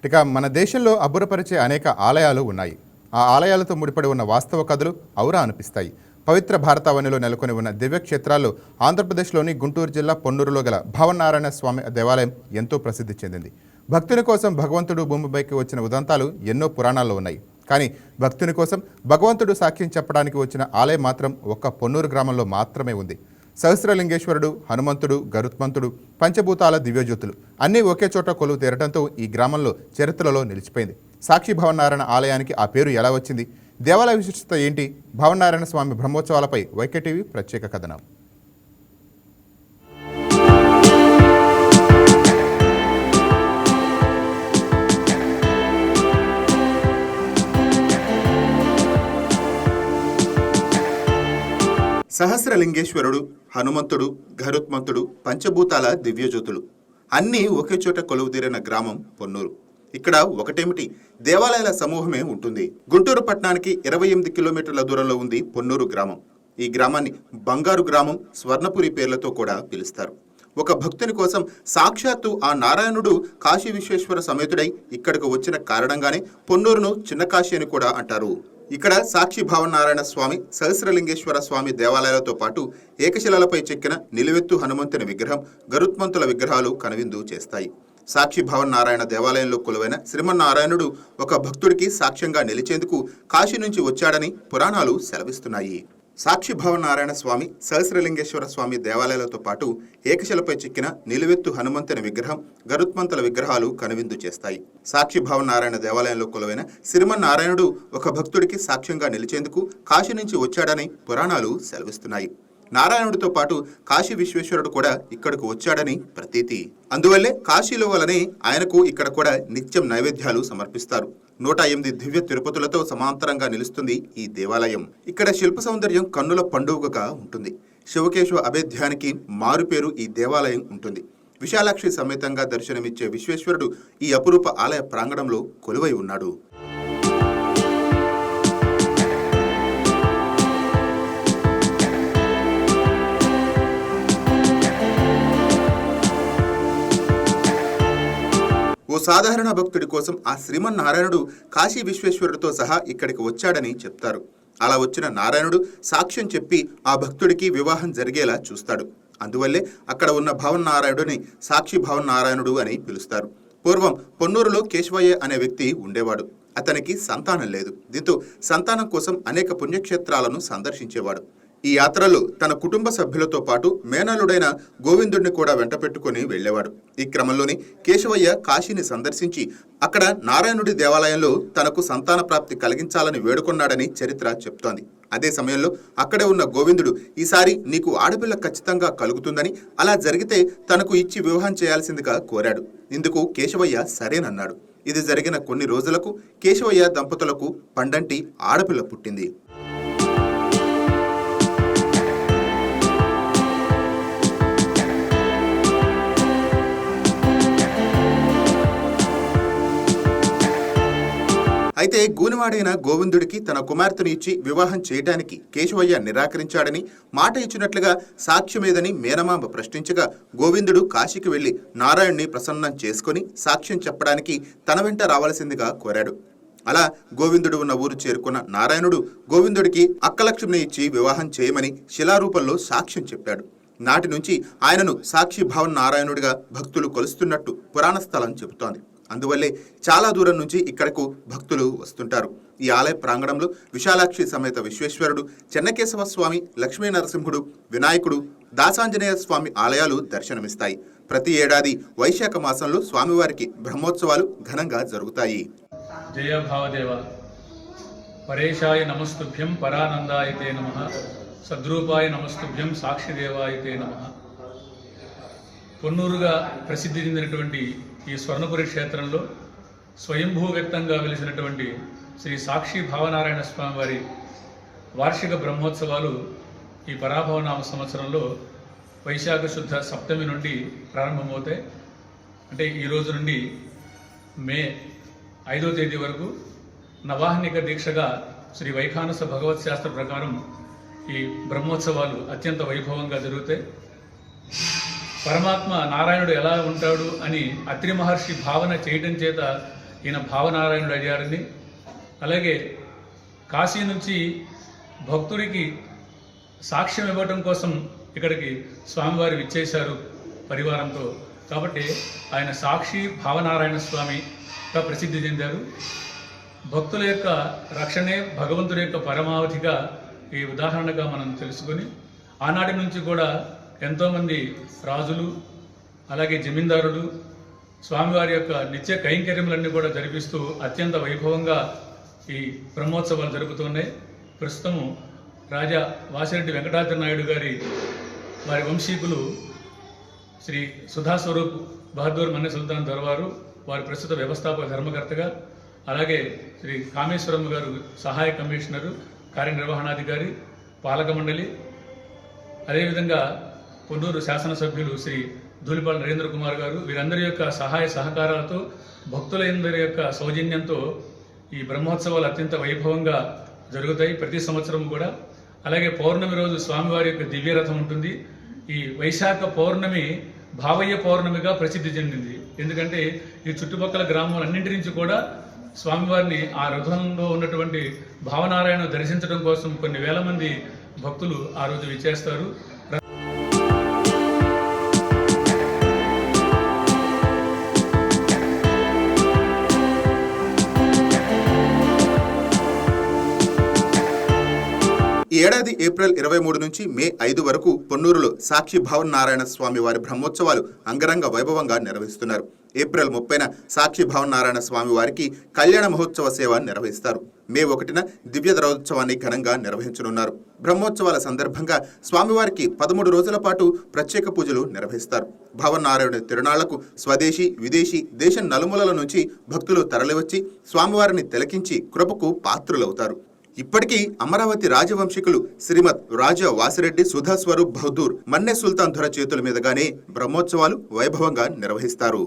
ఇక మన దేశంలో అబ్బురపరిచే అనేక ఆలయాలు ఉన్నాయి. ఆ ఆలయాలతో ముడిపడి ఉన్న వాస్తవ కథలు ఔరా అనిపిస్తాయి. పవిత్ర భారతావనిలో నెలకొని ఉన్న దివ్యక్షేత్రాల్లో ఆంధ్రప్రదేశ్లోని గుంటూరు జిల్లా పొన్నూరులో గల భావనారాయణ స్వామి దేవాలయం ఎంతో ప్రసిద్ధి చెందింది. భక్తుని కోసం భగవంతుడు భూమిపైకి వచ్చిన ఉదంతాలు ఎన్నో పురాణాల్లో ఉన్నాయి. కానీ భక్తుని కోసం భగవంతుడు సాక్ష్యం చెప్పడానికి వచ్చిన ఆలయం మాత్రం ఒక్క పొన్నూరు గ్రామంలో మాత్రమే ఉంది. సహస్రలింగేశ్వరుడు, హనుమంతుడు, గరుత్మంతుడు, పంచభూతాల దివ్యజ్యోతులు అన్నీ ఒకే చోట కొలువు తీరటంతో ఈ గ్రామంలో చరిత్రలో నిలిచిపోయింది. సాక్షి భవనారాయణ ఆలయానికి ఆ పేరు ఎలా వచ్చింది? దేవాలయ విశిష్టత ఏంటి? భవనారాయణ స్వామి బ్రహ్మోత్సవాలపై వైకేటీవీ ప్రత్యేక కథనం. సహస్రలింగేశ్వరుడు, హనుమంతుడు, గరుత్మంతుడు, పంచభూతాల దివ్యజ్యోతులు అన్నీ ఒకే చోట కొలువుదీరిన గ్రామం పొన్నూరు. ఇక్కడ ఒకటేమిటి, దేవాలయాల సమూహమే ఉంటుంది. గుంటూరు పట్టణానికి 28 కిలోమీటర్ల దూరంలో ఉంది పొన్నూరు గ్రామం. ఈ గ్రామాన్ని బంగారు గ్రామం, స్వర్ణపురి పేర్లతో కూడా పిలుస్తారు. ఒక భక్తుని కోసం సాక్షాత్తు ఆ నారాయణుడు కాశీ విశ్వేశ్వర సమేతుడై ఇక్కడికి వచ్చిన కారణంగానే పొన్నూరును చిన్న కాశీ అని కూడా అంటారు. ఇక్కడ సాక్షి భావనారాయణ స్వామి, సహస్రలింగేశ్వర స్వామి దేవాలయాలతో పాటు ఏకశిలలపై చెక్కిన నిలువెత్తు హనుమంతుని విగ్రహం, గరుత్మంతుల విగ్రహాలు కనువిందు చేస్తాయి. సాక్షి భావనారాయణ దేవాలయంలో కొలువైన శ్రీమన్నారాయణుడు ఒక భక్తుడికి సాక్ష్యంగా నిలిచేందుకు కాశీ నుంచి వచ్చాడని పురాణాలు సెలవిస్తున్నాయి. సాక్షి భవనారాయణ స్వామి, సహస్రలింగేశ్వర స్వామి దేవాలయాలతో పాటు ఏకశిలపై చిక్కిన నిలువెత్తు హనుమంతుని విగ్రహం, గరుత్మంతుల విగ్రహాలు కనువిందు చేస్తాయి. సాక్షి భవనారాయణ దేవాలయంలో కొలువైన శ్రీమన్నారాయణుడు ఒక భక్తుడికి సాక్ష్యంగా నిలిచేందుకు కాశీ నుంచి వచ్చాడని పురాణాలు సెలవిస్తున్నాయి. నారాయణుడితో పాటు కాశీ విశ్వేశ్వరుడు కూడా ఇక్కడకు వచ్చాడని ప్రతీతి. అందువల్లే కాశీలో వలనే ఆయనకు ఇక్కడ కూడా నిత్యం నైవేద్యాలు సమర్పిస్తారు. 108 దివ్య తిరుపతులతో సమాంతరంగా నిలుస్తుంది ఈ దేవాలయం. ఇక్కడ శిల్ప సౌందర్యం కన్నుల పండుగగా ఉంటుంది. శివకేశవ అభేద్యానికి మారుపేరు ఈ దేవాలయం ఉంటుంది. విశాలాక్షి సమేతంగా దర్శనమిచ్చే విశ్వేశ్వరుడు ఈ అపురూప ఆలయ ప్రాంగణంలో కొలువై ఉన్నాడు. ఓ సాధారణ భక్తుడి కోసం ఆ శ్రీమన్నారాయణుడు కాశీ విశ్వేశ్వరుడితో సహా ఇక్కడికి వచ్చాడని చెప్తారు. అలా వచ్చిన నారాయణుడు సాక్ష్యం చెప్పి ఆ భక్తుడికి వివాహం జరిగేలా చూస్తాడు. అందువల్లే అక్కడ ఉన్న భవనారాయణుడిని సాక్షి భవనారాయణుడు అని పిలుస్తారు. పూర్వం పొన్నూరులో కేశవయ్య అనే వ్యక్తి ఉండేవాడు. అతనికి సంతానం లేదు. దీంతో సంతానం కోసం అనేక పుణ్యక్షేత్రాలను సందర్శించేవాడు. ఈ యాత్రలో తన కుటుంబ సభ్యులతో పాటు మేనలుడైన గోవిందుడిని కూడా వెంట పెట్టుకుని వెళ్లేవాడు. ఈ క్రమంలోని కేశవయ్య కాశీని సందర్శించి అక్కడ నారాయణుడి దేవాలయంలో తనకు సంతాన ప్రాప్తి కలిగించాలని వేడుకొన్నాడని చరిత్ర చెప్తోంది. అదే సమయంలో అక్కడే ఉన్న గోవిందుడు, ఈసారి నీకు ఆడపిల్ల ఖచ్చితంగా కలుగుతుందని, అలా జరిగితే తనకు ఇచ్చి వివాహం చేయాల్సిందిగా కోరాడు. ఇందుకు కేశవయ్య సరేనన్నాడు. ఇది జరిగిన కొన్ని రోజులకు కేశవయ్య దంపతులకు పండంటి ఆడపిల్ల పుట్టింది. అయితే గూనివాడైన గోవిందుడికి తన కుమార్తెను ఇచ్చి వివాహం చేయడానికి కేశవయ్య నిరాకరించాడని, మాట ఇచ్చినట్లుగా సాక్ష్యమేదని మేనమాంబ ప్రశ్నించగా గోవిందుడు కాశీకి వెళ్లి నారాయణ్ణి ప్రసన్నం చేసుకుని సాక్ష్యం చెప్పడానికి తన వెంట రావాల్సిందిగా కోరాడు. అలా గోవిందుడు ఉన్న ఊరు చేరుకున్న నారాయణుడు గోవిందుడికి అక్కలక్ష్మిని ఇచ్చి వివాహం చేయమని శిలారూపంలో సాక్ష్యం చెప్పాడు. నాటి నుంచి ఆయనను సాక్షి భవన్ నారాయణుడిగా భక్తులు కొలుస్తున్నట్టు పురాణ స్థలం చెబుతోంది. అందువల్లే చాలా దూరం నుంచి ఇక్కడకు భక్తులు వస్తుంటారు. ఈ ఆలయ ప్రాంగణంలో విశాలాక్షి సమేత విశ్వేశ్వరుడు, చెన్నకేశవ స్వామి, లక్ష్మీ నరసింహుడు, వినాయకుడు, దాసాంజనేయ స్వామి ఆలయాలు దర్శనమిస్తాయి. ప్రతి ఏడాది వైశాఖ మాసంలో స్వామివారికి బ్రహ్మోత్సవాలు ఘనంగా జరుగుతాయి. జయ భావదేవ పరేశాయ నమస్తుభ్యం, పరానందాయ తే నమః, సద్రూపాయ నమస్తుభ్యం, సాక్షిదేవాయ తే నమః. పొన్నూరుగా ప్రసిద్ధి చెందినటువంటి ఈ స్వర్ణపురి క్షేత్రంలో స్వయంభూ వ్యక్తంగా వెలిసినటువంటి శ్రీ సాక్షి భావనారాయణ స్వామి వారి వార్షిక బ్రహ్మోత్సవాలు ఈ పరాభవనామ సంవత్సరంలో వైశాఖ శుద్ధ సప్తమి నుండి ప్రారంభమవుతాయి. అంటే ఈ రోజు నుండి మే 5వ తేదీ వరకు నవాహ్నిక దీక్షగా శ్రీ వైఖానస భగవత్ శాస్త్ర ప్రకారం ఈ బ్రహ్మోత్సవాలు అత్యంత వైభవంగా జరుగుతాయి. పరమాత్మ నారాయణుడు ఎలా ఉంటాడు అని అత్రి మహర్షి భావన చేయడం చేత ఈయన భావనారాయణుడు అయ్యారని, అలాగే కాశీ నుంచి భక్తుడికి సాక్ష్యం ఇవ్వటం కోసం ఇక్కడికి స్వామివారు విచ్చేశారు పరివారంతో. కాబట్టి ఆయన సాక్షి భావనారాయణ స్వామిగా ప్రసిద్ధి చెందారు. భక్తుల యొక్క రక్షణే భగవంతుడి యొక్క పరమావధిగా ఈ ఉదాహరణగా మనం తెలుసుకొని, ఆనాటి నుంచి కూడా ఎంతోమంది రాజులు అలాగే జమీందారులు స్వామివారి యొక్క నిత్య కైంకర్యములన్నీ కూడా జరిపిస్తూ అత్యంత వైభవంగా ఈ బ్రహ్మోత్సవాలు జరుపుతున్నాయి. ప్రస్తుతము రాజా వాసిరెడ్డి వెంకటాద్రి నాయుడు గారి వారి వంశీకులు శ్రీ సుధాస్వరూప్ బహదూర్ మన్నె సుల్తాన్ దర్బారు వారి ప్రస్తుత వ్యవస్థాపక ధర్మకర్తగా, అలాగే శ్రీ కామేశ్వరం గారు సహాయ కమిషనరు, కార్యనిర్వహణాధికారి, పాలక మండలి, అదేవిధంగా పొన్నూరు శాసనసభ్యులు శ్రీ ధూళిపాల నరేంద్ర కుమార్ గారు, వీరందరి యొక్క సహాయ సహకారాలతో భక్తులందరి యొక్క సౌజన్యంతో ఈ బ్రహ్మోత్సవాలు అత్యంత వైభవంగా జరుగుతాయి ప్రతి సంవత్సరం కూడా. అలాగే పౌర్ణమి రోజు స్వామివారి యొక్క దివ్యరథం ఉంటుంది. ఈ వైశాఖ పౌర్ణమి భావయ్య పౌర్ణమిగా ప్రసిద్ధి చెందింది. ఎందుకంటే ఈ చుట్టుపక్కల గ్రామాలన్నింటి నుంచి కూడా స్వామివారిని ఆ రథంలో ఉన్నటువంటి భావనారాయణ దర్శించడం కోసం కొన్ని వేల మంది భక్తులు ఆ రోజు విచ్చేస్తారు. ఈ ఏడాది ఏప్రిల్ 23 నుంచి మే 5 వరకు పొన్నూరులో సాక్షి భావనారాయణ స్వామి వారి బ్రహ్మోత్సవాలు అంగరంగ వైభవంగా నిర్వహిస్తున్నారు. ఏప్రిల్ 30న సాక్షి భావనారాయణ స్వామి వారికి కళ్యాణ మహోత్సవ సేవ నిర్వహిస్తారు. మే 1న దివ్య రథోత్సవాన్ని ఘనంగా నిర్వహించనున్నారు. బ్రహ్మోత్సవాల సందర్భంగా స్వామివారికి 13 రోజుల పాటు ప్రత్యేక పూజలు నిర్వహిస్తారు. భావనారాయణ తిరునాళ్లకు స్వదేశీ విదేశీ దేశం నలుమూలల నుంచి భక్తులు తరలివచ్చి స్వామివారిని తిలకించి కృపకు పాత్రులవుతారు. ఇప్పటికీ అమరావతి రాజవంశికులు శ్రీమద్ రాజా వాసిరెడ్డి సుధాస్వరూప్ బహదూర్ మన్నె సుల్తాన్ దొర చేతుల మీదుగానే బ్రహ్మోత్సవాలు వైభవంగా నిర్వహిస్తారు.